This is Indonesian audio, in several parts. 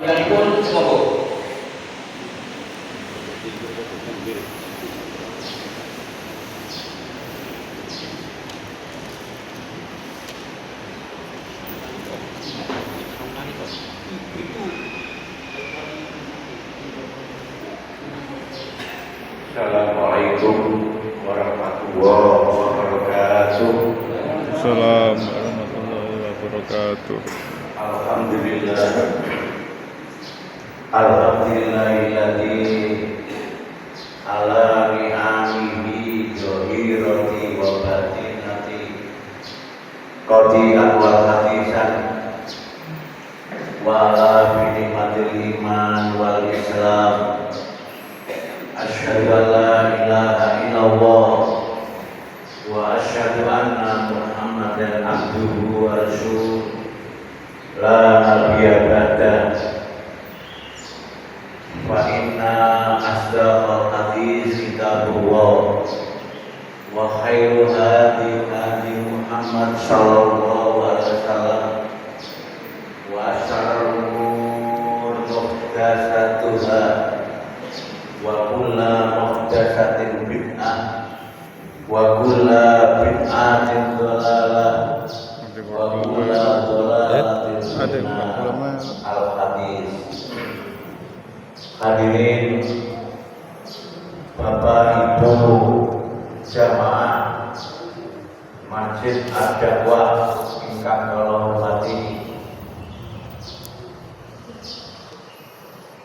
pun semoga. Assalamualaikum warahmatullahi wabarakatuh. Assalamualaikum warahmatullahi wabarakatuh. Alhamdulillahilladzi ala ni'amihi zahirati wa batinati qadi'an wal hadisan wa ala binikmatil iman wal islam. Asyhadu an la ilaha illallah wa asyhadu anna Muhammadan abduhu wa rasuluh la nabiyya ba'da. Fa inna asdaqal hadis kitabullah wa khairul hadi hadi Muhammad sallallahu alaihi wasallam wa syarrul umur muhdatsatuha wa kullu muhdatsatin bid'ah wa kullu bid'atin dhalalah wa kullu dhalalatin al-hadis. Hadirin Bapak Ibu jamaah Masjid Ad-Da'wah ingkang kula hormati,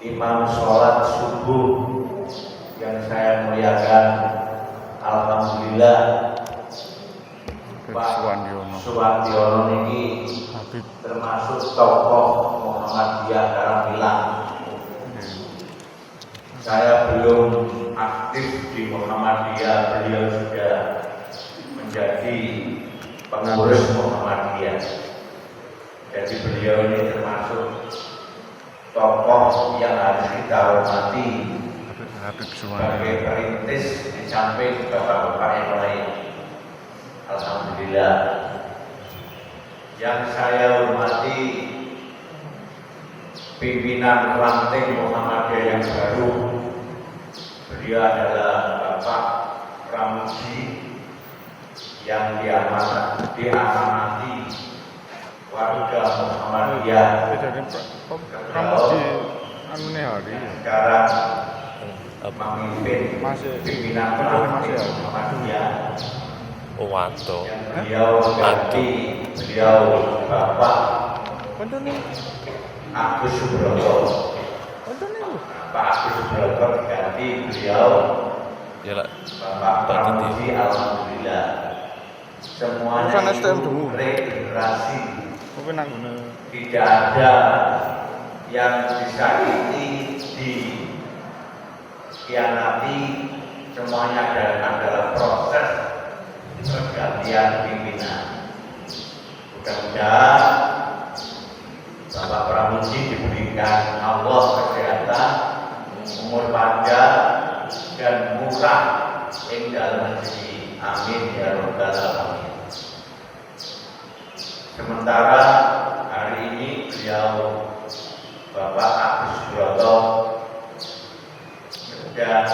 imam sholat subuh yang saya muliakan, alhamdulillah Pak Suwandiono ini termasuk tokoh Muhammadiyah Karangpilang. Saya belum aktif di Muhammadiyah, beliau sudah menjadi pengurus Muhammadiyah. Jadi beliau ini termasuk tokoh yang harus kita hormati sebagai perintis di samping bapak-bapak yang lain. Alhamdulillah. Yang saya hormati pimpinan ranting Muhammadiyah yang baru, beliau adalah Bapak Pramuji yang diamanati warga Muhammadiyah. Sekarang memimpin pimpinan ranting Muhammadiyah. Yang beliau ganti beliau Bapak Agus Subroto. Pak Agus Subroto diganti beliau Bapak Pramuji. Alhamdulillah semuanya itu regenerasi, tidak ada yang disakiti, dikhianati, semuanya adalah proses pergantian pimpinan. Mudah-mudahan Bapak Pramuji diberikan Allah kesehatan, umur panjang dan murah ing dalem rezeki. Amin ya rabbal alamin. Sementara hari ini beliau Bapak Agus Subroto sedang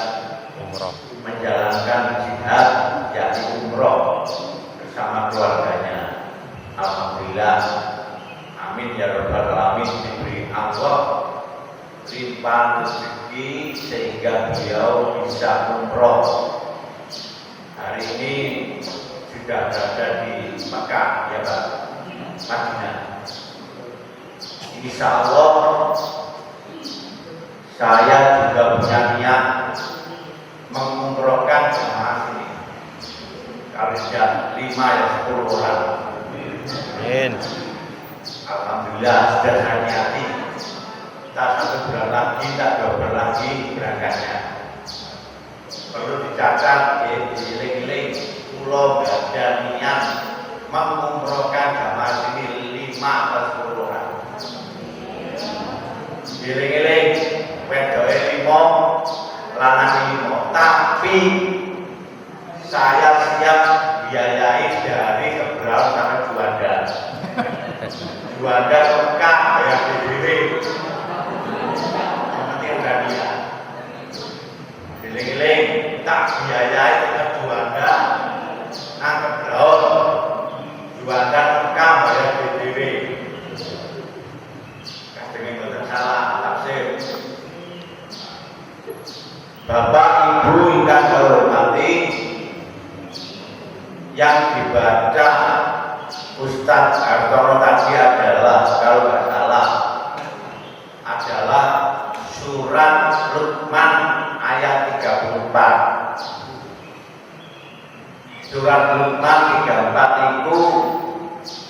menjalankan jihad, yakni umroh bersama keluarganya. Alhamdulillah. Amin ya rabbal alamin, diberi Allah limpahan rezeki sehingga beliau bisa umroh. Hari ini sudah berada di Mekah, ya Pak, Madinah. Insya Allah saya juga punya niat mengumrohkan jemaah sini. Kalau sudah 5 ya 10 orang. Amin. Alhamdulillah sudah saya niati. Kita 1 bulan lagi, kita 2 bulan lagi berangkatnya. Perlu dicatat, dieling-eling, pulau gak ada niat mengumrohkan jamaah sini 5 atau 10 orang. Dieling-eling, wedoke 5, lanang 5, tapi saya siap biayai dari Kebrau sampai Juanda. Juanda ke Mekah ya sendiri. Bapak Ibu ingkang kula hormati, yang dibaca Ustadz Hartono tadi adalah, kalau nggak salah, adalah surat Luqman ayat 34. Surat Luqman 34 itu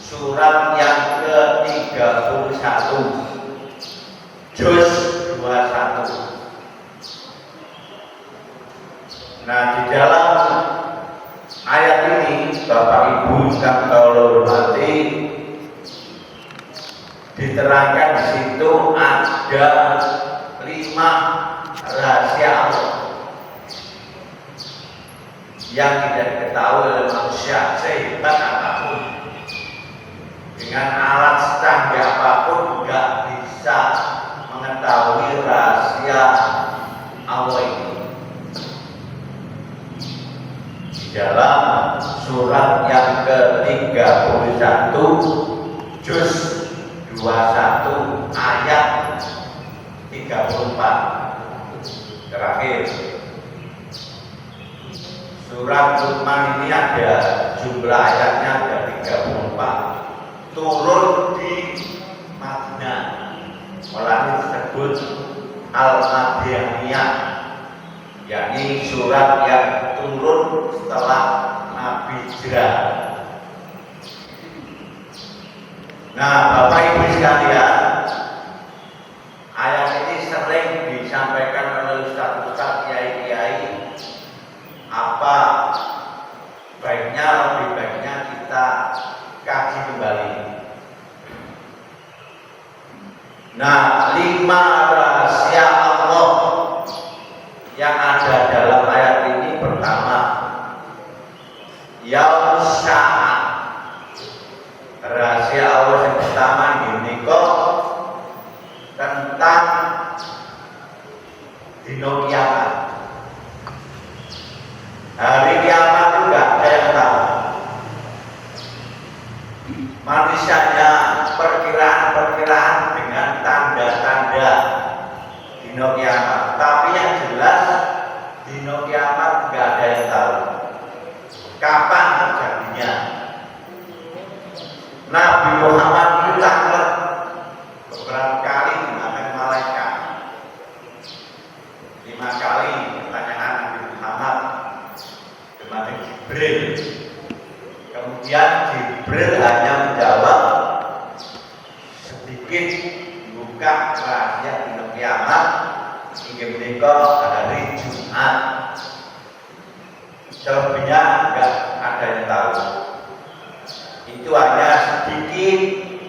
surat yang ke-31, juz 21. Nah, di dalam ayat ini Bapak Ibu yang kula hormati, diterangkan di situ ada 5 rahasia Allah yang tidak diketahui oleh manusia sehebat apapun, dengan alat secanggih apapun nggak bisa mengetahui rahasia Allah ini. Dalam surat yang ke-31 juz 21 ayat 34 terakhir. Surat Luqman ini ada jumlah ayatnya ada 34, turun di Madinah, mulanya disebut Al-Madiniyah, yakni surat yang turun setelah Nabi hijrah. Nah, Bapak Ibu sekalian, ayat ini sering disampaikan oleh ustaz-ustaz, kiai-kiai. Apa baiknya, lebih baiknya kita kaji kembali. Nah, 5 rahasia Allah yang ada dalam ayat ini. Pertama, yaum sa'at. Rahasia Allah yang pertama ini kok tentang dino kiamat. Hari kiamat itu nggak ada yang tahu. Manusianya perkiraan-perkiraan dengan tanda-tanda dino kiamat, tapi yang jelas dino kiamat nggak ada yang tahu kapan terjadinya. Nabi Muhammad ditangkap beberapa kali dengan malaikat. 5 kali pertanyaan Nabi Muhammad dengan Jibril. Kemudian Jibril hanya menjawab sedikit, buka rahasia dino kiamat hingga menikah hari Jumat. Selebihnya enggak ada yang tahu. Itu hanya sedikit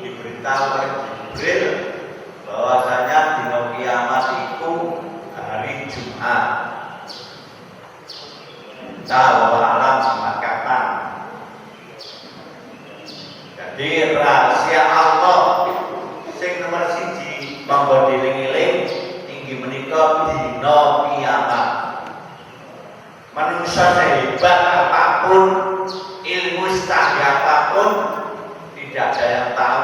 diberitahu oleh Jibril bahwasanya dino kiamat itu hari Jumat. Tahu alam kapan. Jadi rahasia Allah sing nomor 1 monggo dieling-eling inggih menika dina kiamat. Manusia sehebat apapun, ilmu secanggih apapun, tidak ada yang tahu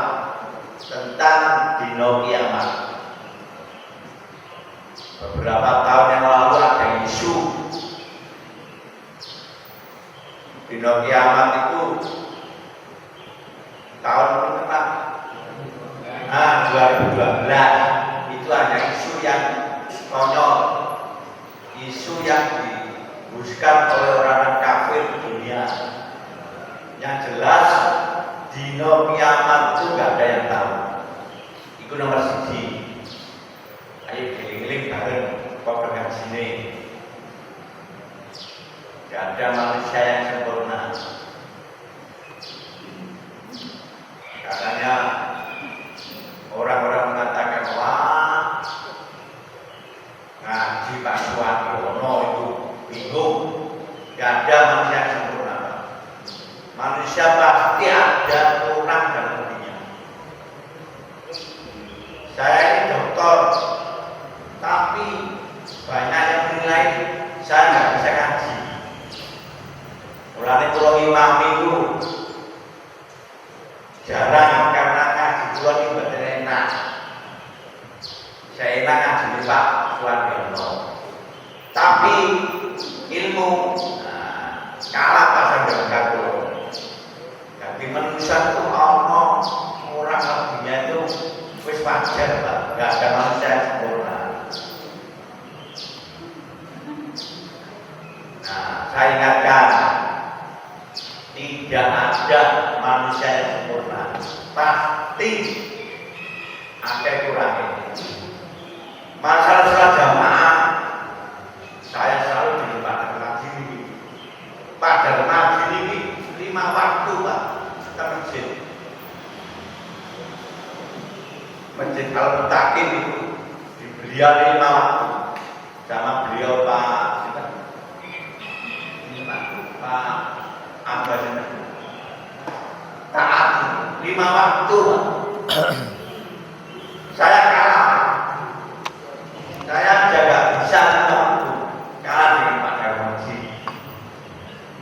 tentang dina kiamat. Beberapa tahun yang lalu ada isu dina kiamat itu tahun berapa? 2012. Itu hanya isu yang konyol, isu yang dihembuskan oleh orang kafir di dunia. Yang jelas dino kiamat itu nggak ada yang tahu. Itu nomor 1. Ayo giling-giling bareng kok dengan sini. Tidak ada manusia yang sempurna. Katanya orang-orang mengatakan, wah, ngaji Pak Suwardono itu bingung. Tidak ada manusia yang sempurna. Manusia pasti ada kurang dan lebihnya. Saya ini dokter, tapi banyak yang menilai saya nggak bisa ngaji. Mulai pulau imam itu jarang karena ngaji pulau ini betul enak. Saya enak ngaji Pak Suwardono. tapi ilmu kalah pasang dengan kalkul. Jadi manusia itu orang lebihnya itu wis wajar, Pak. Nggak ada manusia yang sempurna. Nah, saya ingatkan, tidak ada manusia yang sempurna. Pasti ada kurangnya. Masalah sholat jamaah, saya selalu di pada ngaji ini. Pada ngaji ini 5 waktu, Pak, kita masjid. Masjid Al-Mutakin itu dibeliau 5 waktu. Sama beliau Pak Ambassador taat 5 waktu, Pak. Saya kalah. Saya jaga bisa 5 waktu. Kalah dengan Pak Darmaji.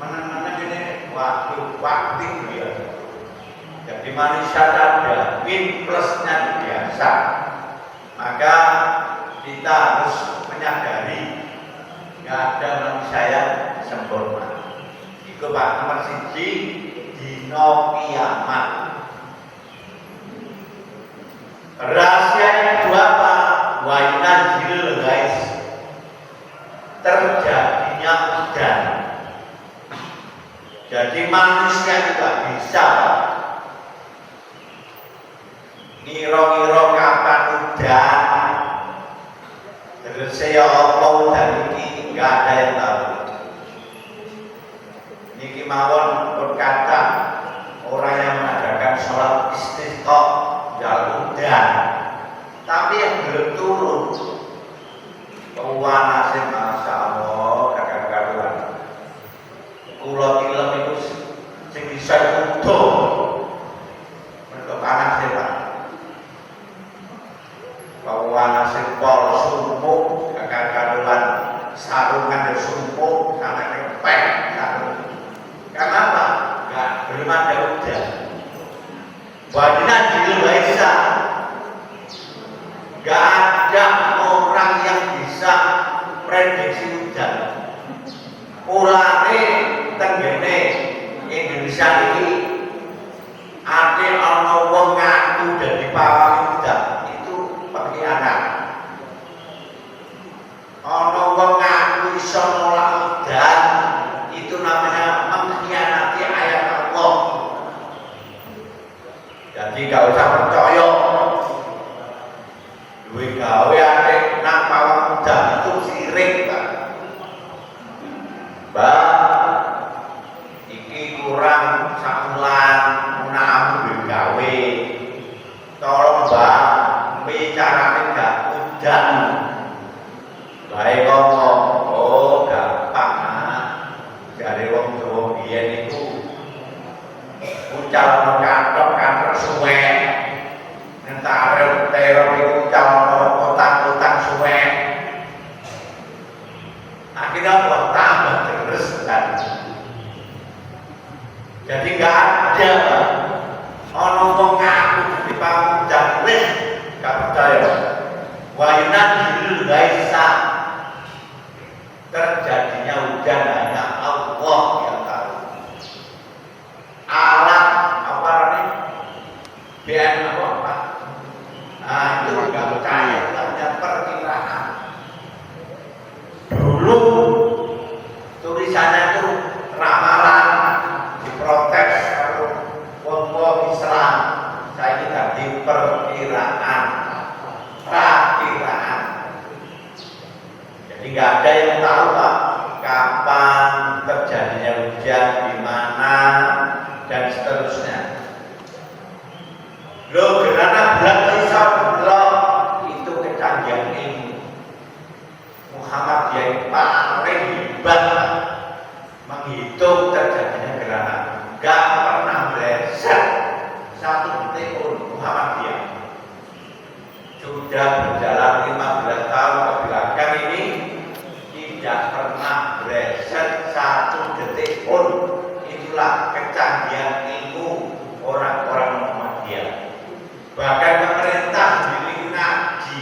Menang-menang ini waktu beliau. Jadi manusia ada win plusnya biasa. Maka kita harus menyadari nggak ada manusia yang sempurna. Itu Pak nomor 1 dino kiamat. Rahasia yang kedua Pak, wainanjil guys, terjadinya hujan. Jadi manusia juga bisa Pak ngiro-ngiro kapan hujan. Terus saya apa dan ini nggak ada yang tahu. Niki mawon berkata orang yang mengadakan sholat istisqa jalur hujan, tapi yang belum turun pewanasnya masya Allah kadang-kadang kulo film itu sing bisa utuh mereka panas ya Pak. Pewanasnya pol sumuk kadang-kadang sarungan yang sumpuk sampai kepek sarung. Kenapa? Belum ada hujan. Wadinan di Indonesia gak ada orang yang bisa prediksi hujan. Mulane tenggene Indonesia ini ada ana wong ngaku dadi pawang hujan itu pengkhianat. Ana wong ngaku iso nolak hujan itu namanya mengkhianati ayat Allah. Jadi gak usah percaya duwe gawe ate nang pawang hujan itu sirik Pak. Mbak, iki kurang sakulan menamu gawe. Tolong Mbak, bicarane gak hujan. Baik ngomong, oh gampang dari wong Jawa biyen itu ucal kantor suwe nentare teror itu ucal kota-kota suwe akhirnya buat tambah terus kan. Jadi nggak ada ono wong ngaku di panggung wis gak percaya wayunan dulu gaisa terjadinya hujan hanya Allah yang tahu. Alat apa nih? BN apa Pak? Nah itu nggak percaya, hanya perkiraan. Dulu tulisannya itu ramalan diprotes kalau wong Islam. Saya tidak di perkiraan. Jadi nggak ada yang tahu Pak kapan terjadinya hujan, di mana dan seterusnya. Lo gerhana bulan Isra itu kecanggihan ilmu. Muhammad yang paling hebat menghitung terjadinya gerhana. Gak pernah meleset 1 detik pun Muhammadiyah. Sudah berjalan 15 tahun ke belakang ini tidak pernah bereset 1 detik pun. Itulah kecanggihan ilmu orang-orang Muhammadiyah. Bahkan pemerintah sendiri ngaji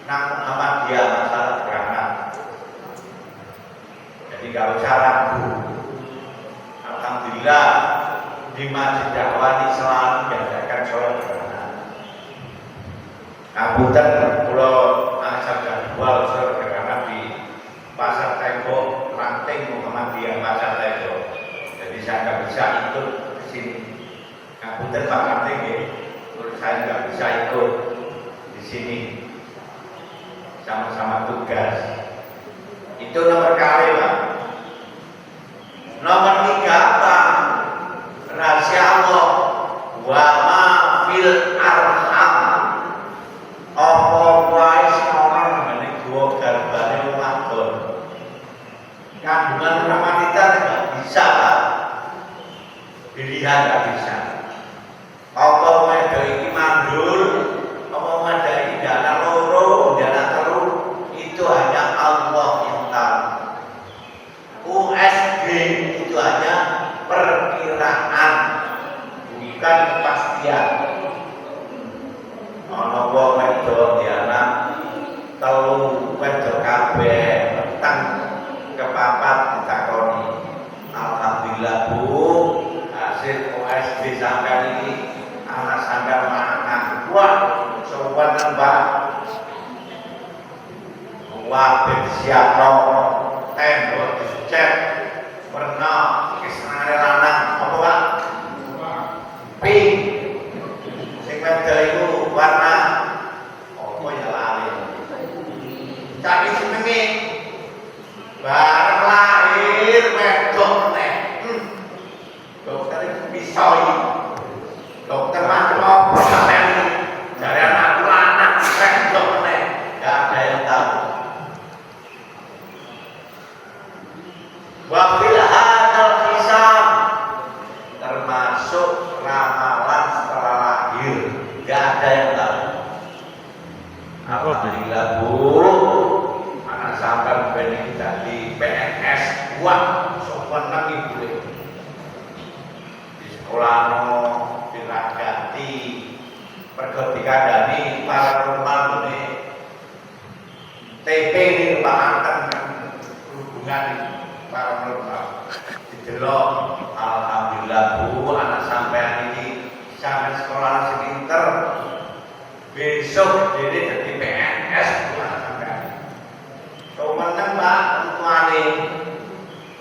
nang Muhammadiyah masalah gerhana. masjid dakwah ini selalu diadakan sholat gerhana. Ngapunten kula asal jadwal sholat gerhana di Pasar Tembok Ranting Muhammadiyah Pasar Tembok. Jadi saya nggak bisa ikut ke sini. Ngapunten Pak Ranting ya, saya nggak bisa ikut di sini. Sama-sama tugas. Itu nomor kali Pak. Nomor 3 apa? Rahasia Allah. Wa ma fil arham. Apa wae orang ngene dua garbane wadon. Kandungan wanita tidak bisa Pak. Pilihan tidak bisa. Apa wedok iki mandul, apa wedok iki dana loro, dana telu, itu hanya Allah yang tahu. USG itu hanya perkiraan, bukan kepastian. Ana wong wedok diana telu wedok kabeh petang kepapat ditakoni. Alhamdulillah Bu, hasil USG sampean ini anak sampean mangan. Wah, sowan Mbak. Wah, siapno tembok dicet warna kesenane lanang apa Pak? Pink. Sing wedok iku warna apa ya lali. Tapi senenge bareng lahir wedok meneh. Dokter itu pisoi. Dokter macam apa sampean dari anak lanang wedok meneh. Enggak ada yang tahu. Wa fil hadal hisab, termasuk ramalan setelah lahir, gak ada yang tahu. Alhamdulillah Bu, anak sampai benih jadi PNS buat sopan ibu di sekolah no diragati perketika dari paranormal ini TP ini Pak hubungan paranormal didelok. Alhamdulillah Bu, anak sampean ini sampai sekolah sepinter besok jadi PNS Bu anak sampean. Kemenang Pak tuane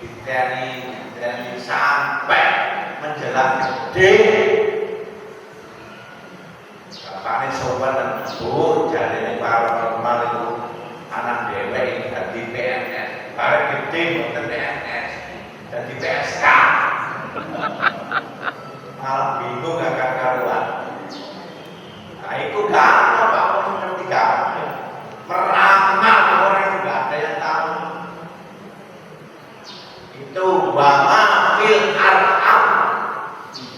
diteni sampai menjelang gede. Bapaknya sopan Bu, jadi paranormal itu anak dewe ini jadi PNS. Barang gede bukan PNS, jadi PSK. Malah bingung gak karuan. Nah itu gak ada Pak, ngerti gak? Meramal orang yang gak ada yang tahu. Itu wama fil arham.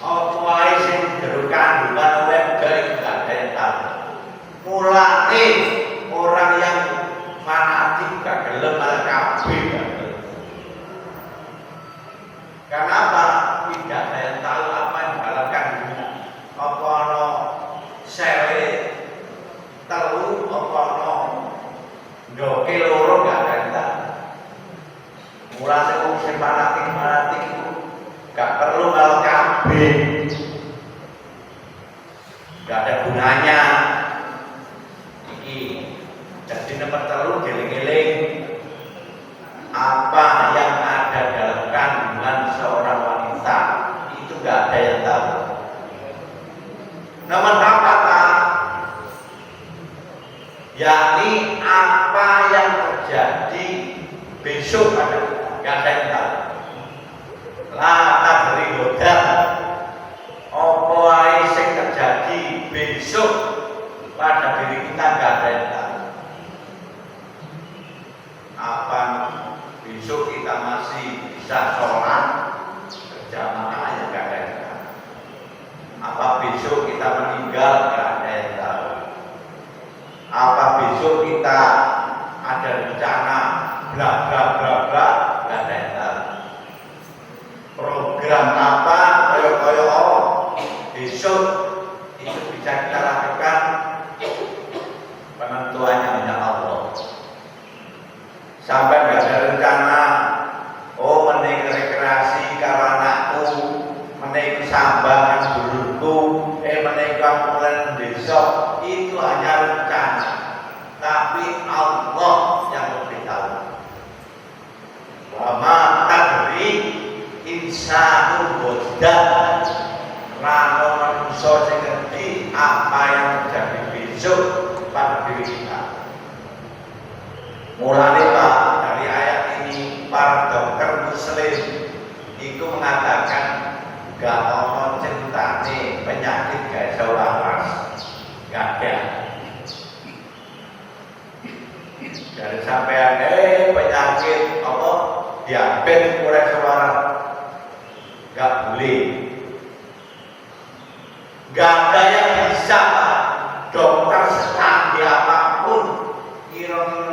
Apa sing jero kandungan wedok itu gak ada yang tahu. Mulane orang yang fanatik gak gelem malah kabeh. Karena apa? Tidak ada yang tahu apa yang dalam kandungan. Apa ono sele telu, apa ono ndoke loro gak ada yang tahu. Mulane wong sing fanatik itu gak perlu malah kabeh. Gak ada gunanya. Jadi nomor telu geling-geling apa yang ada dalam kandungan seorang wanita itu gak ada yang tahu. Nomor 4 Pak, yakni apa yang terjadi besok pada kita gak ada yang tahu. Lata beri hodam apa yang terjadi besok pada diri kita gak ada yang tahu. Apa besok kita masih bisa sholat berjamaah yang gak ada yang tahu. Apa besok kita meninggal gak ada yang tahu. Apa besok kita ada rencana bla bla bla bla gak ada yang tahu. Program apa koyo besok itu bisa kita lakukan, penentuannya hanya Allah. Sampai gak ada rencana menaik rekreasi karo anakku, menaik sambang Mulane Pak, dari ayat ini para dokter muslim itu mengatakan gak ono ceritane penyakit gak iso waras, gak ada. Dari sampean penyakit apa diabetes ora iso waras, gak boleh. Gak ada yang bisa Pak, dokter secanggih apapun kira-kira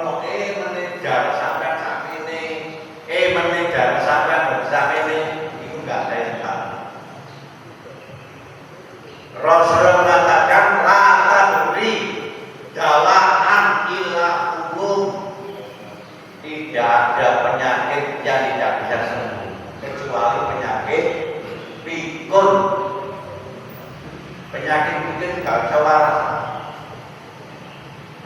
darah sampean sakmene, meneh darah sampean sakmene, itu enggak ada yang tahu. Rasulullah mengatakan la tadri dawaan illa umum. Tidak ada penyakit yang tidak bisa sembuh kecuali penyakit pikun. Penyakit pikun enggak bisa waras.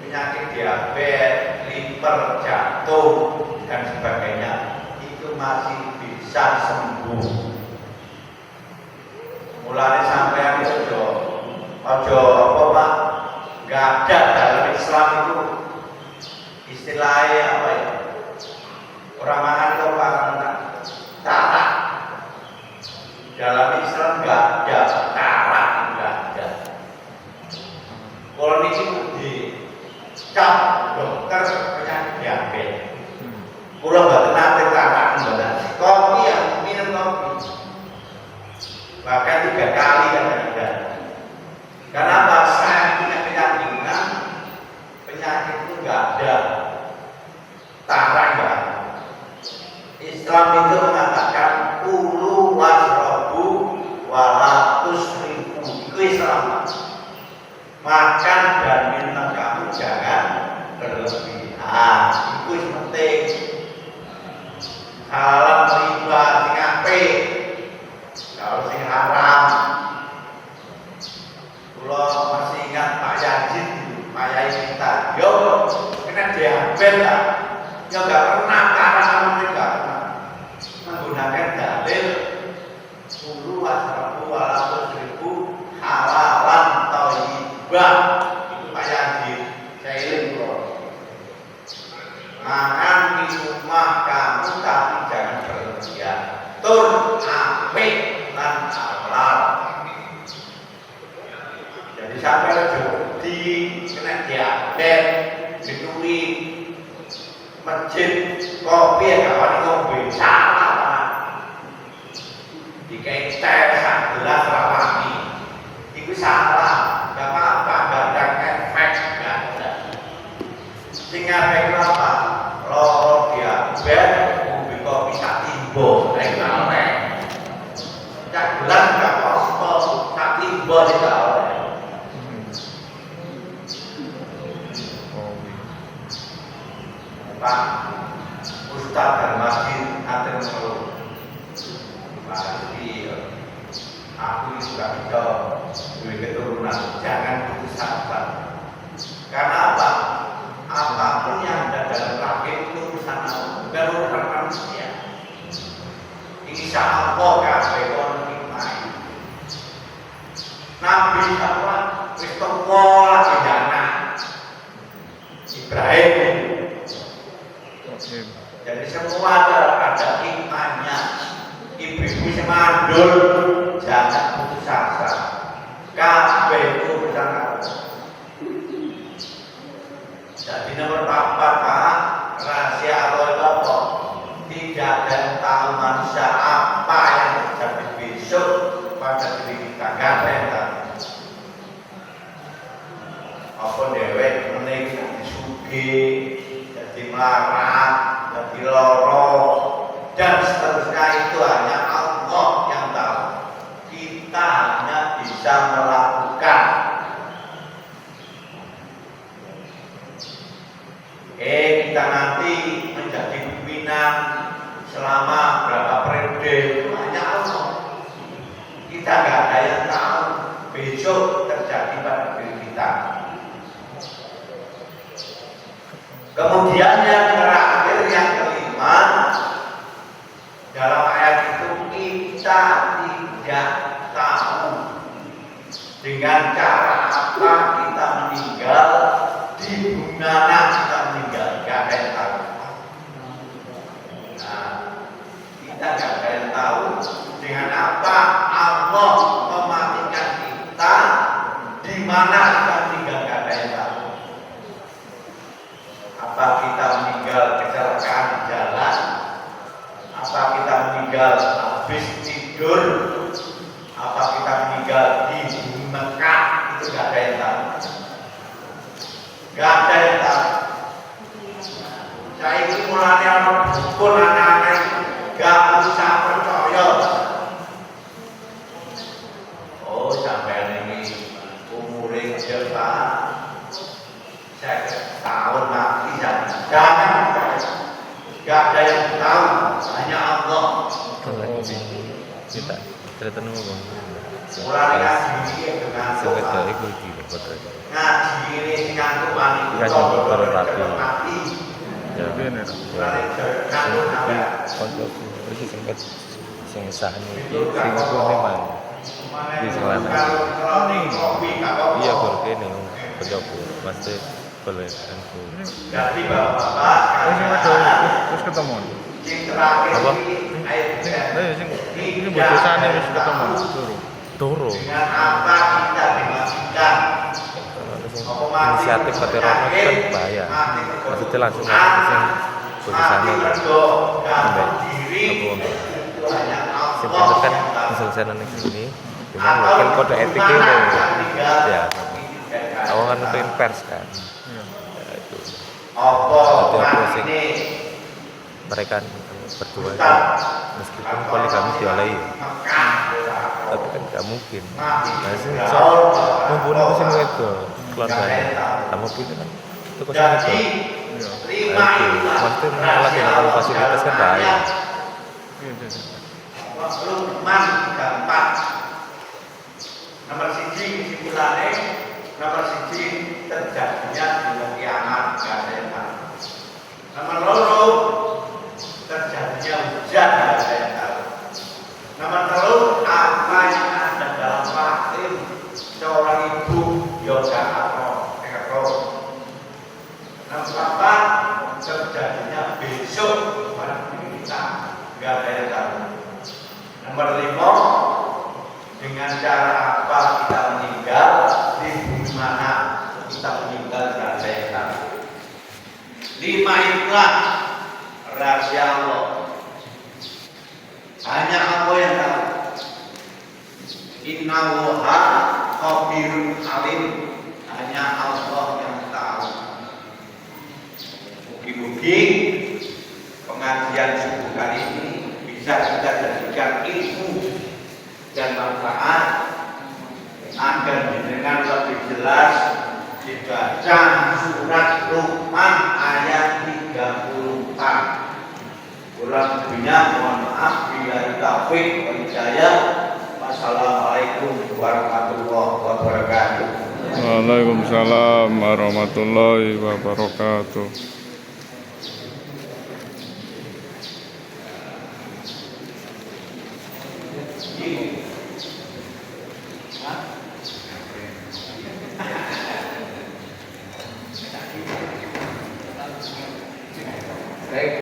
Penyakit diabetes, liver, jantung dan sebagainya itu masih bisa sembuh. Mulai sampai ojo apa Pak? Gak ada dalam Islam itu istilahnya apa ya? Orang makan itu apa? Tarak. Dalam Islam gak ada tarak, gak ada. Kalau ini di cap dokter penyakit diabetes. Pulau batin nanti tarak badan. Kopi yang minum kopi. Bahkan 3 kali yang ada. Kenapa saya punya keyakinan penyakit itu nggak ada tarak ya. Islam itu mengatakan kulu wasrobu walatus ribu. Itu Islam. Makan dan minum kamu jangan berlebihan. Itu penting. Halal riba sing apik. Kalau sing haram. Kalau masih ingat Pak Yazid, Pak Yai kita, yo kena diabetes lah. Yo gak pernah karena kamu gak pernah menggunakan dalil kulu wasrobu walatus ribu halalan thayyibah. Itu Pak Yazid. Saya iling kok. Makan minumah kamu tapi jangan berlebihan. Tur apik lan halal. Jadi sampai di kena diabetes, dituli masjid kopi ya kawan ngombe salah Pak. Dikai teh sak gelas rawangi. Itu salah, gak apa-apa, gak ada efek, gak ada. Sing efek apa? Loro diabetes, ngombe kopi sak timbo, oleh. Sak gelas gak apa-apa, sak timbo tidak oleh. Pak Ustaz dan Masjid atur mengeluh. Pasti aku juga bisa beri keturunan. Jangan putus asa. Karena apa? Apapun yang ada dalam rahim itu urusan Allah, bukan urusan manusia. Insya Allah kabeh kon nikmati. Nabi Allah wis teko lagi dana Ibrahim. Jadi semua ada hikmahnya. Ibu-ibu semandul jangan putus asa. Kabeh itu urusan Allah. Jadi nomor 4 Pak, rahasia Allah itu apa? Tidak ada yang tahu manusia apa yang terjadi besok pada diri kita. Gak ada yang tahu. Apa dewek menik disugih, jadi melarat, jadi loro, dan seterusnya itu hanya Allah yang tahu. Kita hanya bisa melakukan. Kita nanti menjadi pimpinan selama berapa periode itu hanya Allah. Kita nggak ada yang tahu besok terjadi pada diri kita. Kemudian yang terakhir, yang kelima, dalam ayat itu kita tidak tahu dengan cara apa kita meninggal, di mana kita meninggal, gak ada yang tahu. jalan, apa kita meninggal habis tidur, apa kita meninggal di bumi Mekah, itu gak ada yang tahu. Gak ada yang tahu. Saya itu mulai orang dukun anak-anak itu gak usah percaya. Oh sampai ini umurnya berapa? Saya tahun mati jangan percaya. Gak ada yang tahu, hanya Allah. Kita cerita nunggu bang. Mulai ngaji ini dengan Sangat doa. dari gue juga betul. Ngaji ini dengan doa itu Ngaji betul rapi. mati. Ya, Bener. Mulai dengan doa. konco itu sempat sengsahan itu sing aku memang di selatan. Iya berkene penjogo pasti boleh aku. Jadi bapak-bapak, Terus ketemu. yang terakhir Apa? ini air hujan. Ini bocosane wis ketemu turu. Turu. Dengan apa kita dimaksudkan? Inisiatif Paterono itu kan bahaya. Maksudnya langsung sing bocosane kan. Sampai aku sing bener kan penyelesaian yang sini. Cuma mungkin kode etik ini ya. Awal kan pengen pers kan. Iya. Ya, itu. Apa Ada sing ini? mereka berdua itu meskipun poligami dioleh tapi kan gak mungkin. Nah sih so mumpuni itu sing itu keluarganya. Kamu pilih kan itu kok sing itu. Iya. Nah itu maksudnya lagi dalam fasilitas kan bahaya. Iya. Lukman gampang. Nomor siji kesimpulannya, nomor siji terjadinya dunia kiamat gak ada yang tahu. Nomor loro terjadinya hujan gak ada yang tahu. Nomor telu apa yang ada dalam rahim seorang ibu yoga atau nomor empat terjadinya besok pada diri kita gak ada yang tahu. Nomor 5, dengan cara apa kita meninggal, di bumi mana kita meninggal gak ada yang tahu. 5 itulah rahasia Allah. Hanya Allah yang tahu. Inna Allaha khabirun alim. Hanya Allah yang tahu. Mugi-mugi pengajian subuh kali ini bisa kita jadikan ilmu dan manfaat agar dengan lebih jelas dibaca surat Luqman ayat 34. Kurang lebihnya mohon maaf bila taufik wal hidayah. Wassalamualaikum warahmatullahi wabarakatuh. Waalaikumsalam warahmatullahi wabarakatuh.